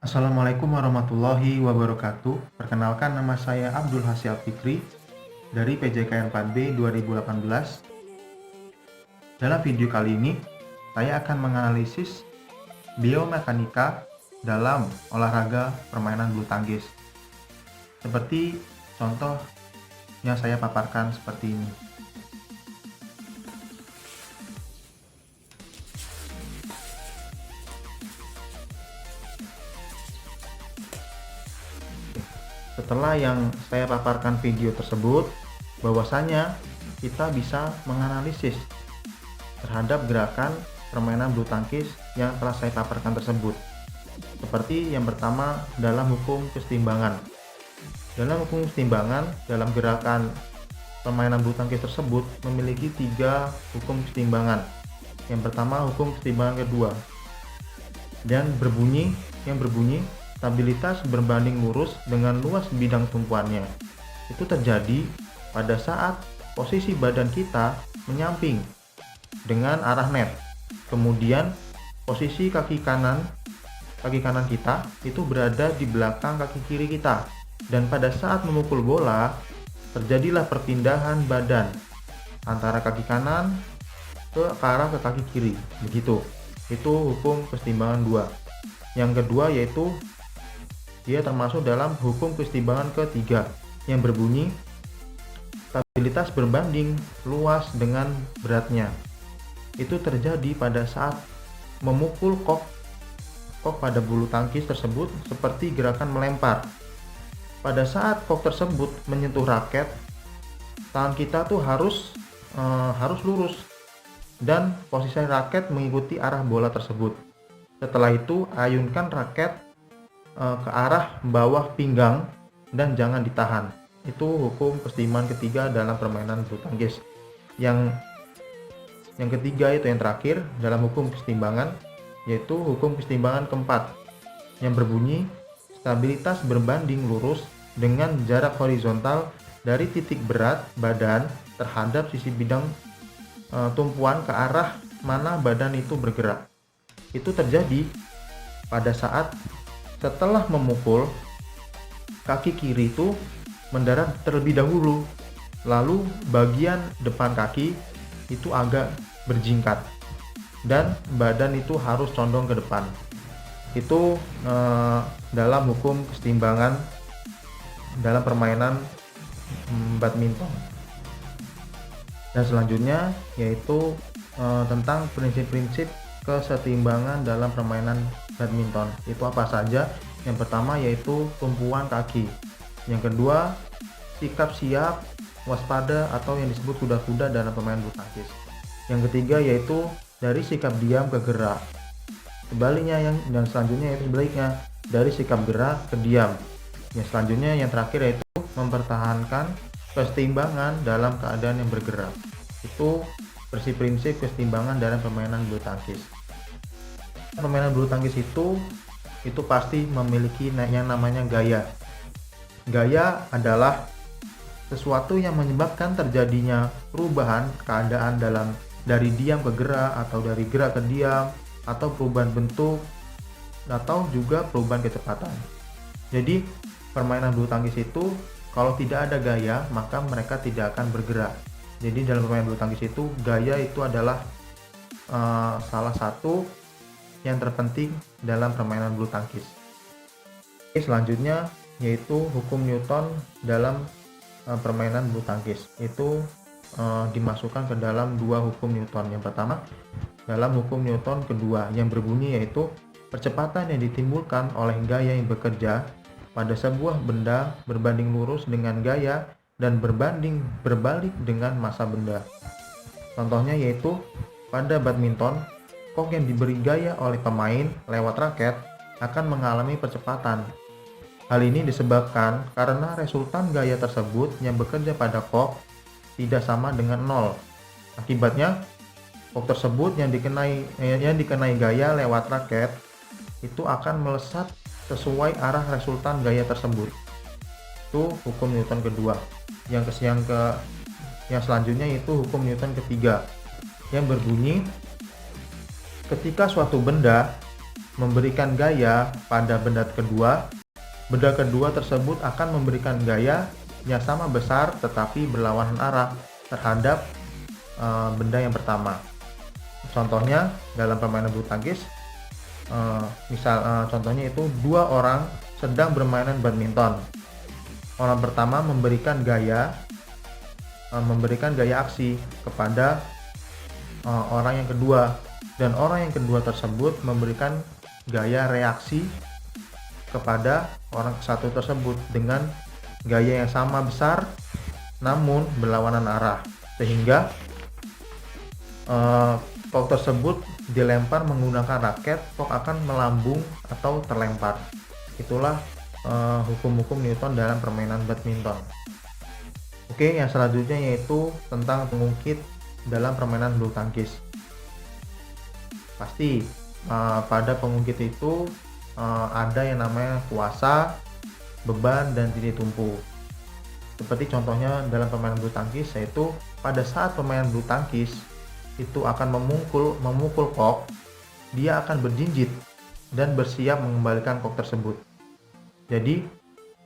Assalamualaikum warahmatullahi wabarakatuh. Perkenalkan, nama saya Abdul Hasyal Fikri dari PJKN 4B 2018. Dalam video kali ini, saya akan menganalisis biomekanika dalam olahraga permainan bulu tangkis. Seperti contoh yang saya paparkan seperti ini. Setelah yang saya paparkan video tersebut, bahwasanya kita bisa menganalisis terhadap gerakan permainan bulu tangkis yang telah saya paparkan tersebut. Seperti yang pertama, dalam hukum kesetimbangan. Dalam hukum kesetimbangan, dalam gerakan permainan bulu tangkis tersebut memiliki 3 hukum kesetimbangan. Yang pertama, hukum kesetimbangan kedua, dan yang berbunyi stabilitas berbanding lurus dengan luas bidang tumpuannya. Itu terjadi pada saat posisi badan kita menyamping dengan arah net. Kemudian posisi kaki kanan kita itu berada di belakang kaki kiri kita. Dan pada saat memukul bola, terjadilah perpindahan badan antara kaki kanan ke arah ke kaki kiri. Begitu. Itu hukum kesetimbangan 2. Yang kedua yaitu dia termasuk dalam hukum kesetimbangan ketiga yang berbunyi stabilitas berbanding luas dengan beratnya. Itu terjadi pada saat memukul kok pada bulu tangkis tersebut seperti gerakan melempar. Pada saat kok tersebut menyentuh raket, tangan kita tuh harus lurus dan posisi raket mengikuti arah bola tersebut. Setelah itu ayunkan raket ke arah bawah pinggang dan jangan ditahan. Itu hukum kesetimbangan ketiga dalam permainan bulu tangkis. Yang ketiga itu yang terakhir dalam hukum kesetimbangan, yaitu hukum kesetimbangan keempat yang berbunyi stabilitas berbanding lurus dengan jarak horizontal dari titik berat badan terhadap sisi bidang tumpuan ke arah mana badan itu bergerak. Itu terjadi pada saat setelah memukul, kaki kiri itu mendarat terlebih dahulu, lalu bagian depan kaki itu agak berjingkat dan badan itu harus condong ke depan. Itu dalam hukum kesetimbangan dalam permainan badminton. Dan selanjutnya yaitu tentang prinsip-prinsip kesetimbangan dalam permainan badminton. Itu apa saja? Yang pertama yaitu tumpuan kaki. Yang kedua, sikap siap, waspada atau yang disebut kuda-kuda dalam permainan bulu tangkis. Yang ketiga yaitu dari sikap diam ke gerak. Sebaliknya yang selanjutnya yaitu sebaliknya, dari sikap gerak ke diam. Yang selanjutnya yang terakhir yaitu mempertahankan kesetimbangan dalam keadaan yang bergerak. Itu prinsip kesetimbangan dalam permainan bulu tangkis. Permainan bulu tangkis itu pasti memiliki yang namanya gaya. Gaya adalah sesuatu yang menyebabkan terjadinya perubahan keadaan dari diam ke gerak, atau dari gerak ke diam, atau perubahan bentuk, atau juga perubahan kecepatan. Jadi permainan bulu tangkis itu kalau tidak ada gaya maka mereka tidak akan bergerak. Jadi dalam permainan bulu tangkis itu gaya itu adalah salah satu yang terpenting dalam permainan bulu tangkis. Selanjutnya yaitu hukum Newton dalam permainan bulu tangkis. Itu dimasukkan ke dalam 2 hukum Newton. Yang pertama dalam hukum Newton kedua yang berbunyi yaitu percepatan yang ditimbulkan oleh gaya yang bekerja pada sebuah benda berbanding lurus dengan gaya dan berbalik dengan massa benda. Contohnya yaitu pada badminton, kok yang diberi gaya oleh pemain lewat raket akan mengalami percepatan. Hal ini disebabkan karena resultan gaya tersebut yang bekerja pada kok tidak sama dengan 0. Akibatnya, kok tersebut yang dikenai gaya lewat raket itu akan melesat sesuai arah resultan gaya tersebut. Itu hukum Newton kedua. Yang selanjutnya itu hukum Newton ketiga yang berbunyi ketika suatu benda memberikan gaya pada benda kedua tersebut akan memberikan gaya yang sama besar tetapi berlawanan arah terhadap benda yang pertama. Contohnya dalam permainan bulu tangkis, contohnya itu dua orang sedang bermainan badminton. Orang pertama memberikan gaya aksi kepada orang yang kedua, dan orang yang kedua tersebut memberikan gaya reaksi kepada orang satu tersebut dengan gaya yang sama besar namun berlawanan arah, sehingga puck tersebut dilempar menggunakan raket, puck akan melambung atau terlempar. Itulah hukum-hukum Newton dalam permainan badminton. Oke, yang selanjutnya yaitu tentang pengungkit dalam permainan bulu tangkis. Pasti pada pengungkit itu ada yang namanya kuasa, beban, dan titik tumpu. Seperti contohnya dalam permainan bulu tangkis, yaitu pada saat pemain bulu tangkis itu akan memukul puck, dia akan berjinjit dan bersiap mengembalikan puck tersebut. Jadi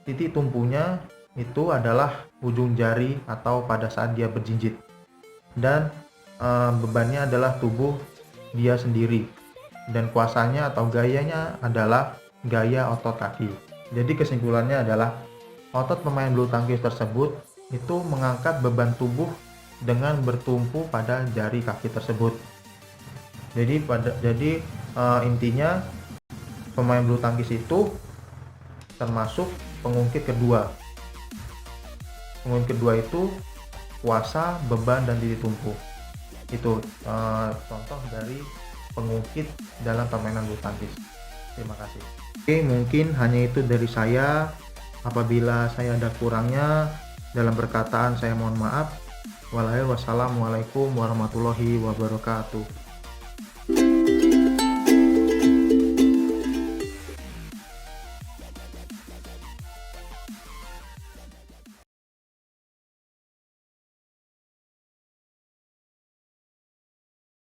titik tumpunya itu adalah ujung jari atau pada saat dia berjinjit, dan bebannya adalah tubuh dia sendiri, dan kuasanya atau gayanya adalah gaya otot kaki. Jadi kesimpulannya adalah otot pemain bulu tangkis tersebut itu mengangkat beban tubuh dengan bertumpu pada jari kaki tersebut. Jadi intinya pemain bulu tangkis itu termasuk pengungkit kedua. Pengungkit kedua itu kuasa, beban, dan titik tumpu. Itu contoh dari pengungkit dalam permainan bulu tangkis. Terima kasih. Oke, mungkin hanya itu dari saya. Apabila saya ada kurangnya dalam perkataan, saya mohon maaf. Wassalamualaikum warahmatullahi wabarakatuh.